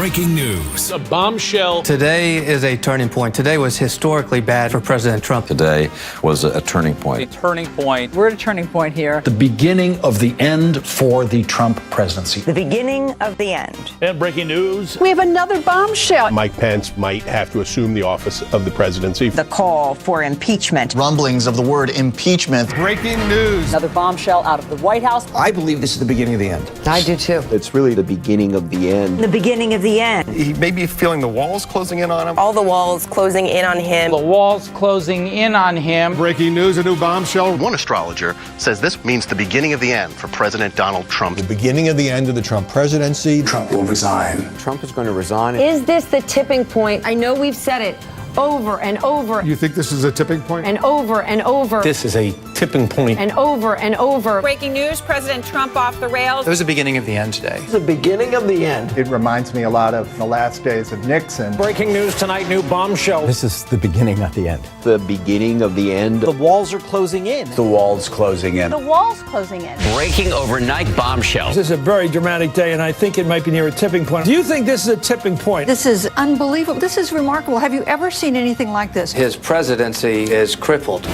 breaking news. A bombshell. Today is a turning point. Today was historically bad for President Trump. Today was a turning point. A turning point. We're at a turning point here. The beginning of the end for the Trump presidency. The beginning of the end. And breaking news. We have another bombshell. Mike Pence might have to assume the office of the presidency. The call for impeachment. Rumblings of the word impeachment. Breaking news. Another bombshell out of the White House. I believe this is the beginning of the end. I do too. It's really the beginning of the end. The beginning of the end. He may be feeling the walls closing in on him. All the walls closing in on him. The walls closing in on him. Breaking news, a new bombshell. One astrologer says this means the beginning of the end for President Donald Trump. The beginning of the end of the Trump presidency. Trump will resign. Trump is going to resign. Is this the tipping point? I know we've said it over and over. You think this is a tipping point? And over and over. This is a tipping point. And over and over. Breaking news, President Trump off the rails. It was the beginning of the end today. It's the beginning of the end. It reminds me a lot of the last days of Nixon. Breaking news tonight, new bombshell. This is the beginning of the end. The beginning of the end. The walls are closing in. The walls closing in. The walls closing in. Breaking overnight bombshell. This is a very dramatic day, and I think it might be near a tipping point. Do you think this is a tipping point? This is unbelievable. This is remarkable. Have you ever seen anything like this? His presidency is crippled.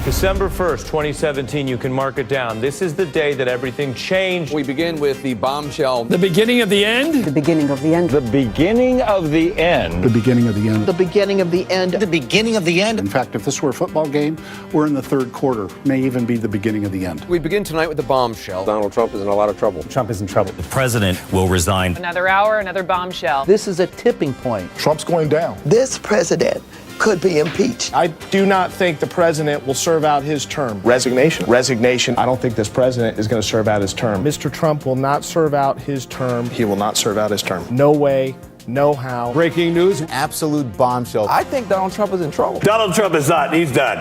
December 1st, 2017, you can mark it down. This is the day that everything changed. We begin with the bombshell. The beginning of the end? The beginning of the end. The beginning of the end. The beginning of the end. The beginning of the end. The beginning of the end. In fact, if this were a football game, we're in the third quarter. May even be the beginning of the end. We begin tonight with the bombshell. Donald Trump is in a lot of trouble. Trump is in trouble. The president will resign. Another hour, another bombshell. This is a tipping point. Trump's going down. This president could be impeached. I do not think the president will serve out his term. Resignation. I don't think this president is going to serve out his term. Mr. Trump will not serve out his term. He will not serve out his term. No way. No how. Breaking news. Absolute bombshell. I think Donald Trump is in trouble. Donald Trump is not. He's done.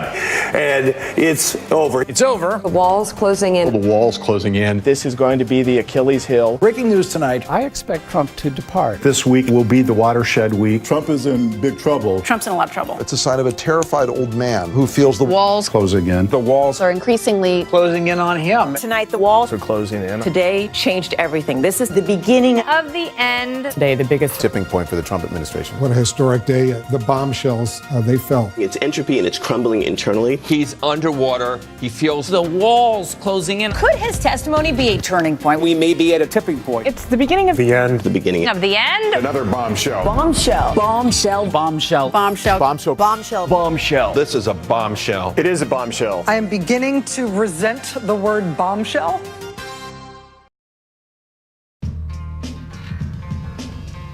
And it's over. It's over. The walls closing in. The walls closing in. This is going to be the Achilles heel. Breaking news tonight. I expect Trump to depart. This week will be the watershed week. Trump is in big trouble. Trump's in a lot of trouble. It's a sign of a terrified old man who feels the Walls Closing in. The walls Are increasingly Closing in on him. Tonight, the walls are closing in. today changed everything. This is the beginning of the end. Today, the biggest Tipping point for the Trump administration. What a historic day. The bombshells, they fell. It's entropy and it's crumbling internally. He's underwater. He feels The walls closing in. Could his testimony be a turning point? We may be at a tipping point. It's the beginning of The end. The beginning Of the end? Another bombshell. Bombshell. Bombshell. bombshell. Bombshell. bombshell. Bombshell. This is a bombshell. It is a bombshell. I am beginning to resent the word bombshell.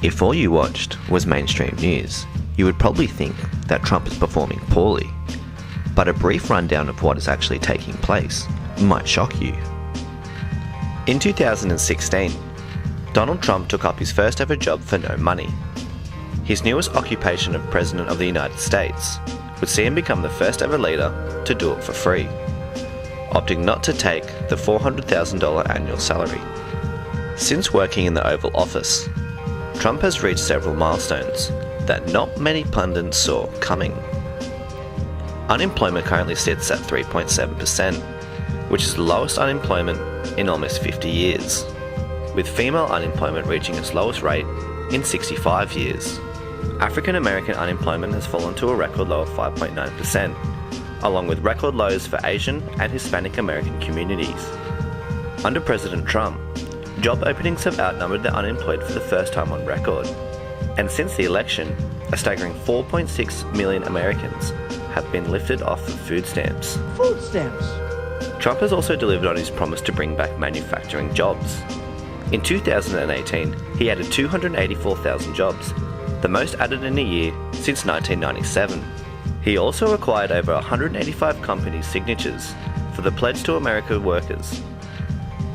If all you watched was mainstream news, you would probably think that Trump is performing poorly. But a brief rundown of what is actually taking place might shock you. In 2016, Donald Trump took up his first ever job for no money. His newest occupation of President of the United States would see him become the first ever leader to do it for free, opting not to take the $400,000 annual salary. Since working in the Oval Office, Trump has reached several milestones that not many pundits saw coming. Unemployment currently sits at 3.7%, which is the lowest unemployment in almost 50 years, with female unemployment reaching its lowest rate in 65 years. African American unemployment has fallen to a record low of 5.9%, along with record lows for Asian and Hispanic American communities. Under President Trump, job openings have outnumbered the unemployed for the first time on record. And since the election, a staggering 4.6 million Americans have been lifted off of food stamps. Food stamps. Trump has also delivered on his promise to bring back manufacturing jobs. In 2018, he added 284,000 jobs, the most added in a year since 1997. He also acquired over 185 companies' signatures for the Pledge to America workers,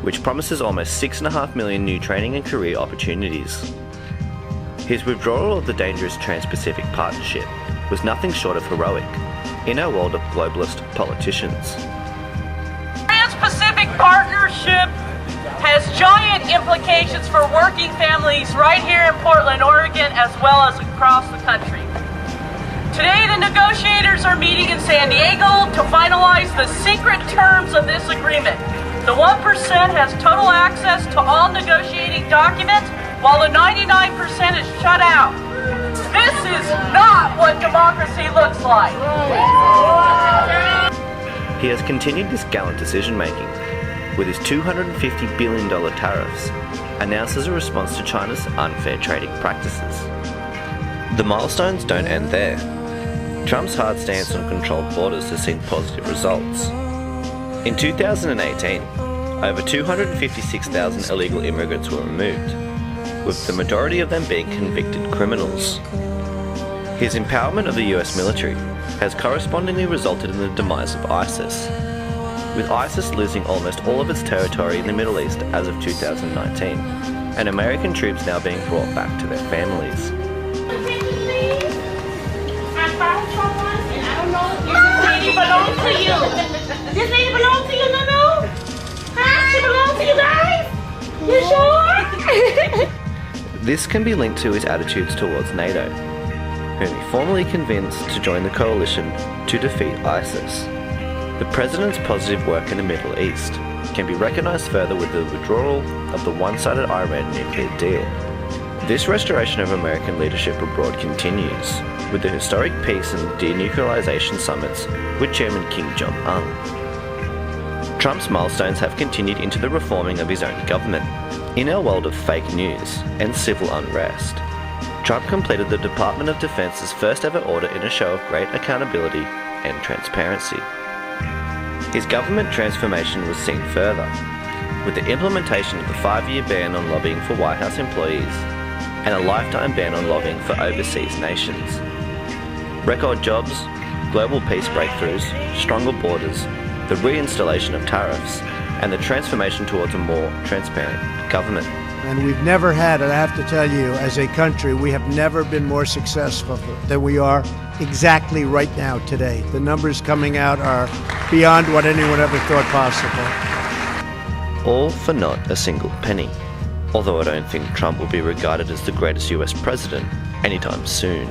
which promises almost 6.5 million new training and career opportunities. His withdrawal of the dangerous Trans-Pacific Partnership was nothing short of heroic in our world of globalist politicians. Trans-Pacific Partnership has giant implications for working families right here in Portland, Oregon, as well as across the country. Today, the negotiators are meeting in San Diego to finalize the secret terms of this agreement. The 1% has total access to all negotiating documents, while the 99% is shut out. This is not what democracy looks like. He has continued this gallant decision-making with his $250 billion tariffs announced as a response to China's unfair trading practices. The milestones don't end there. Trump's hard stance on controlled borders has seen positive results. In 2018, over 256,000 illegal immigrants were removed, with the majority of them being convicted criminals. His empowerment of the US military has correspondingly resulted in the demise of ISIS, with ISIS losing almost all of its territory in the Middle East as of 2019, and American troops now being brought back to their families. I found someone, and I don't know if this lady belongs to you. This lady belongs to you, Lulu? Huh? She belongs to you guys? You sure? This can be linked to his attitudes towards NATO, whom he formally convinced to join the coalition to defeat ISIS. The President's positive work in the Middle East can be recognised further with the withdrawal of the one-sided Iran nuclear deal. This restoration of American leadership abroad continues, with the historic peace and denuclearization summits with Chairman Kim Jong-un. Trump's milestones have continued into the reforming of his own government. In our world of fake news and civil unrest, Trump completed the Department of Defense's first ever audit in a show of great accountability and transparency. His government transformation was seen further, with the implementation of the 5-year ban on lobbying for White House employees and a lifetime ban on lobbying for overseas nations. Record jobs, global peace breakthroughs, stronger borders, the reinstallation of tariffs, and the transformation towards a more transparent government. And we've never had, and I have to tell you, as a country, we have never been more successful than we are exactly right now today. The numbers coming out are beyond what anyone ever thought possible. All for not a single penny. Although I don't think Trump will be regarded as the greatest US president anytime soon.